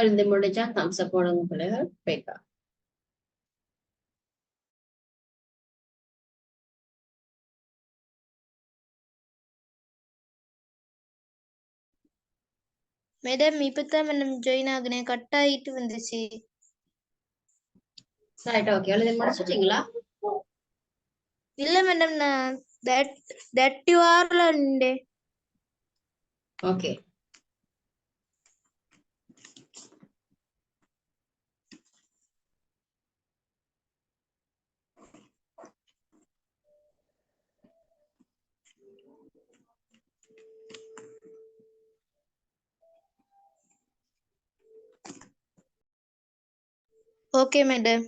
எழுதி முடிச்சா thumbs up போடுங்க பிள்ளைகள் போய்க்கா. மேடம் இப்பதான் மேடம் ஜாயின் ஆகுனேன், கட் ஆயிட்டு வந்துச்சு. Right, okay. எழுதி முடிச்சிட்டீங்களா? இல்ல மேடம், நான் that you are உண்டு. ஓகே. Okay madam.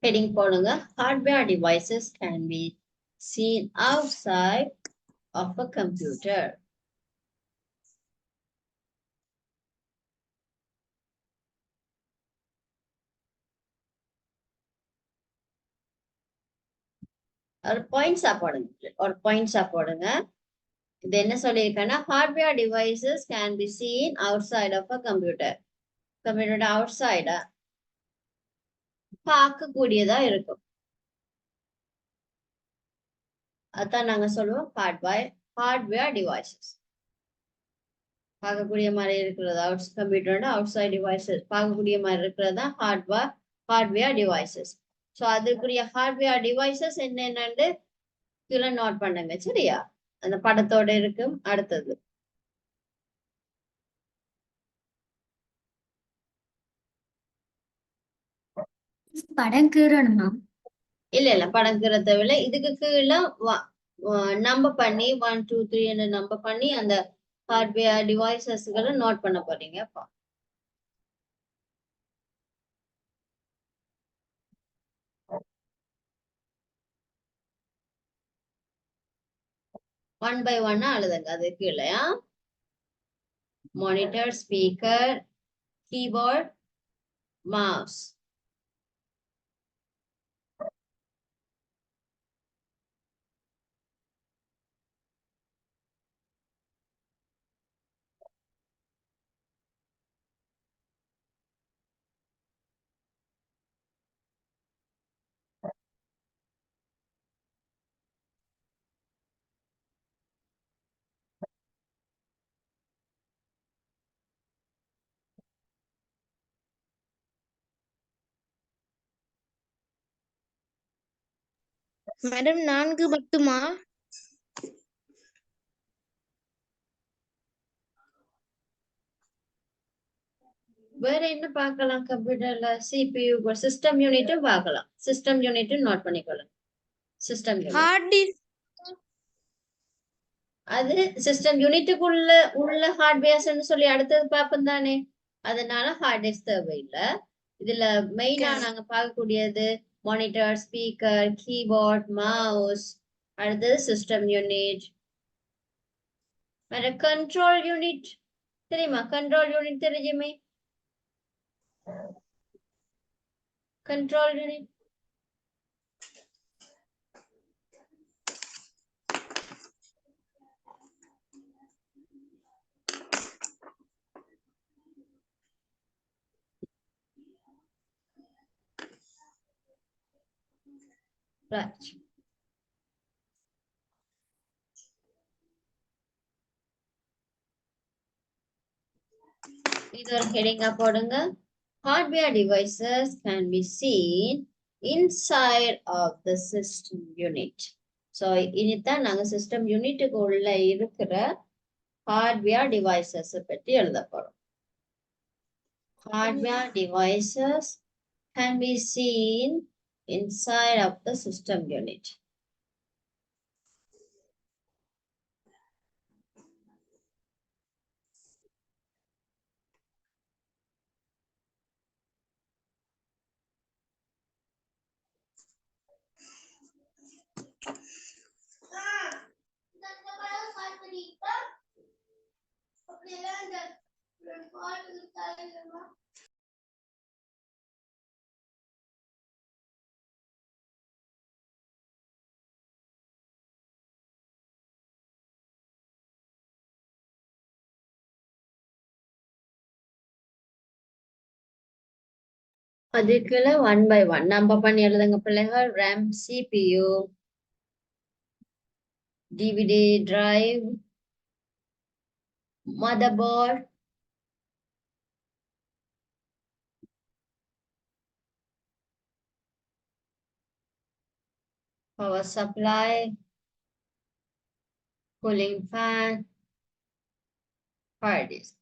Heading போடுங்க. Hardware devices can be seen outside of a computer. ஒரு பாயிண்ட்ஸா போடுங்க. ஒரு பாயிண்ட்ஸா போடுங்க. இது என்ன சொல்லியிருக்கேன்னா hardware devices can be seen outside of a computer. கம்ப்யூட்டரோட அவுட் சைடா பார்க்கக்கூடியதா இருக்கும். அதான் நாங்க சொல்லுவோம் ஹார்ட்வேர் டிவைசஸ். பார்க்கக்கூடிய மாதிரி இருக்கிறது கம்ப்யூட்டரோட அவுட் சைட் டிவைசஸ் பார்க்கக்கூடிய மாதிரி இருக்கிறது தான் ஹார்ட்வேர் டிவைசஸ். ஸோ அதுக்குரிய ஹார்ட்வேர் டிவைசஸ் என்னென்னு கீழே நோட் பண்ணுங்க. சரியா? அந்த படத்தோட இருக்கும். அடுத்தது படம் கீறணுமா? இல்ல படம் கீறத விட இதுக்கு கீழே நம்பர் பண்ணி 1 2 3 நம்பர் பண்ணி அந்த ஹார்ட்வேர் டிவைசஸ்களை நோட் பண்ண போறீங்க. 1 by 1 எழுதுங்க. அது கீழே monitor, speaker, keyboard, mouse. Madam 4 மட்டுமா? வேற என்ன பார்க்கலாம்? கம்ப்யூட்டர்ல சிபியு சிஸ்டம் யூனிட்டும் பார்க்கலாம். சிஸ்டம் யூனிட்டும் நோட் பண்ணிக்கலாம். சிஸ்டம் யூனிட் ஹார்ட் டிஸ்க் அது சிஸ்டம் யூனிட்டுக்குள்ள உள்ள ஹார்ட்வேர்ஸ்ன்னு சொல்லி அடுத்தது பார்ப்போம் தானே. அதனால ஹார்ட் டிஸ்க் தேவையில்லை. இதுல மெயினா நாங்க பார்க்கக்கூடியது மானிட்டர், ஸ்பீக்கர், கீபோர்ட், மவுஸ். அடுத்தது சிஸ்டம் யூனிட். வேற கண்ட்ரோல் யூனிட் தெரியுமா? கண்ட்ரோல் யூனிட் தெரியுமே. Control unit right. இது ஒரு ஹெடிங்கா போடுங்க. Hardware devices can be seen inside of the system unit. So இனிதான் நாங்க சிஸ்டம் யூனிட்டுக்கு உள்ள இருக்கிற ஹார்ட்வேர் டிவைசஸ் பற்றி எழுத போறோம். Hardware devices can be seen inside of the system unit. அதுக்குள்ள 1 by 1 நம்பர் பண்ணி எழுதுங்க பிள்ளைகள். RAM, CPU, DVD drive, motherboard, power supply, cooling fan, hard disk.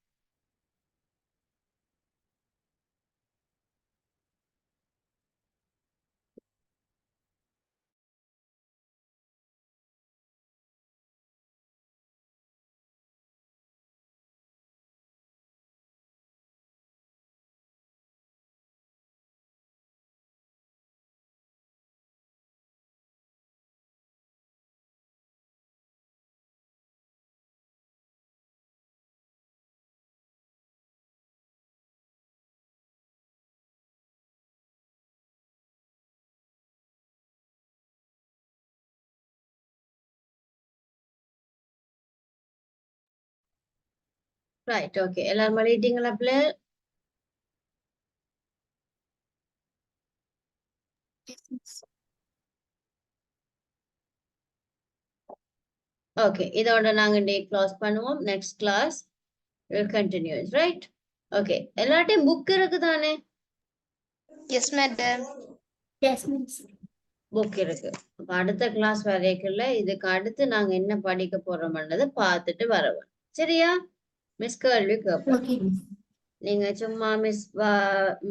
Right, okay. எல்லாரும் எழுதிட்டீங்களா பிள்ளை? Okay, இதோட நாங்க டே க்ளோஸ் பண்ணுவோம். Next class will continue, right? Okay, எல்லார்ட்டையும் புக் இருக்கு தானே? Yes, madam. Yes, miss. Book இருக்கு. அப்ப அடுத்த கிளாஸ் வரைக்குள்ள இதுக்கு அடுத்து நாங்க என்ன படிக்க போறோம்ன்றதை பார்த்துட்டு வரவோம். சரியா? மிஸ் கேள்வி கேட்போம். Okay, miss. நீங்க சும்மா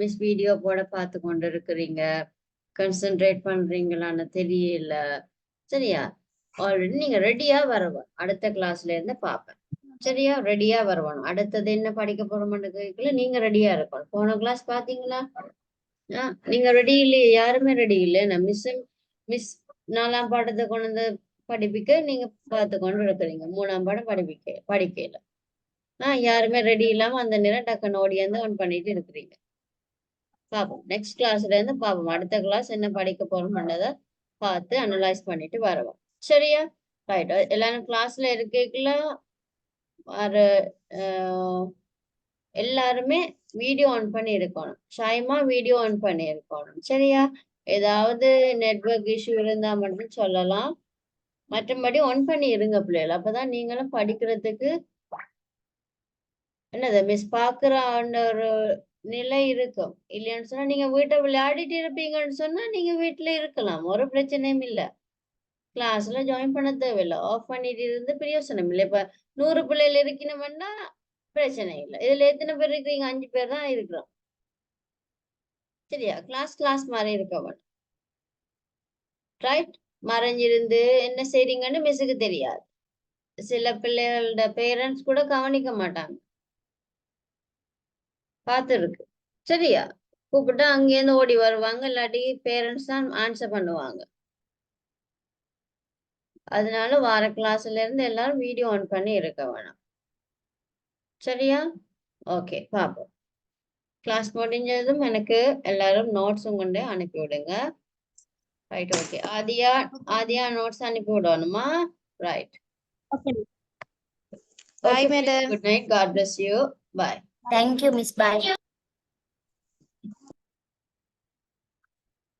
மிஸ் வீடியோ போட பார்த்து கொண்டு இருக்கிறீங்க, கான்சென்ட்ரேட் பண்றீங்களான்னு தெரியல. சரியா? ஆல்ரெடி நீங்க ரெடியா வரணும். அடுத்த கிளாஸ்ல இருந்து பார்ப்பேன். சரியா? ரெடியா வரணும். அடுத்தது என்ன படிக்க போறோம்னு கேட்கல, நீங்க ரெடியா இருக்கணும். போன கிளாஸ் பாத்தீங்களா? நீங்க ரெடி இல்லையே, யாருமே ரெடி இல்லை. மிஸ் 4ஆம் பாடத்தை கொண்டு வந்து படிப்பிக்க நீங்க பார்த்து கொண்டு இருக்கிறீங்க. 3ஆம் பாடம் படிக்கல. யாருமே ரெடி இல்லாம அந்த நேரம் டக்குன்னு ஓடியாந்து ஆன் பண்ணிட்டு இருக்கிறீங்க. பாப்போம். நெக்ஸ்ட் கிளாஸ்ல இருந்து பாப்போம். அடுத்த கிளாஸ் என்ன படிக்க போறோம்ன்றத பார்த்து அனலைஸ் பண்ணிட்டு வருவோம். சரியா? ரைட். எல்லாரும் கிளாஸ்ல இருக்கல எல்லாருமே வீடியோ ஆன் பண்ணி இருக்கணும். ஷைமா வீடியோ ஆன் பண்ணி இருக்கணும். சரியா? ஏதாவது நெட்வொர்க் இஷ்யூ இருந்தா மட்டும் சொல்லலாம். மற்றபடி ஆன் பண்ணி இருங்க பிள்ளைகள். அப்பதான் நீங்களும் படிக்கிறதுக்கு என்னது மிஸ் பாக்குற ஒரு நிலை இருக்கும். இல்லையான்னு சொன்னா நீங்க வீட்டை விளையாடிட்டு இருப்பீங்கன்னு சொன்னா நீங்க வீட்டுல இருக்கலாம், ஒரு பிரச்சனையும் இல்ல. கிளாஸ்ல ஜாயின் பண்ண தேவையில்லை. ஆஃப் பண்ணிட்டு இருந்து பிரயோசனம் இல்லை. இப்ப 100 பிள்ளைகள் இருக்கணும்னா பிரச்சனை இல்லை. இதுல எத்தனை பேர் இருக்கிறீங்க? 5 பேர் தான் இருக்கிறோம். சரியா? கிளாஸ் மாதிரி இருக்க மாட்டோம். ரைட்? மறைஞ்சிருந்து என்ன செய்றீங்கன்னு மிஸ்ஸுக்கு தெரியாது. சில பிள்ளைகளோட பேரண்ட்ஸ் கூட கவனிக்க மாட்டாங்க. பார்த்துருக்கு. சரியா? கூப்பிட்டா அங்கேருந்து ஓடி வருவாங்க, இல்லாட்டி பேரண்ட்ஸ் தான் ஆன்சர் பண்ணுவாங்க. அதனால வார கிளாஸ்ல இருந்து எல்லாரும் வீடியோ ஆன் பண்ணி இருக்க வேணாம். சரியா? ஓகே, பாப்போம். கிளாஸ் முடிஞ்சதும் எனக்கு எல்லாரும் நோட்ஸும் கொண்டு அனுப்பி விடுங்க. Right, okay. ஆதியா நோட்ஸ் அனுப்பி விடணுமா? Right. Okay. Bye, madam. Good night. God bless you. Bye. Thank you, miss. Bye.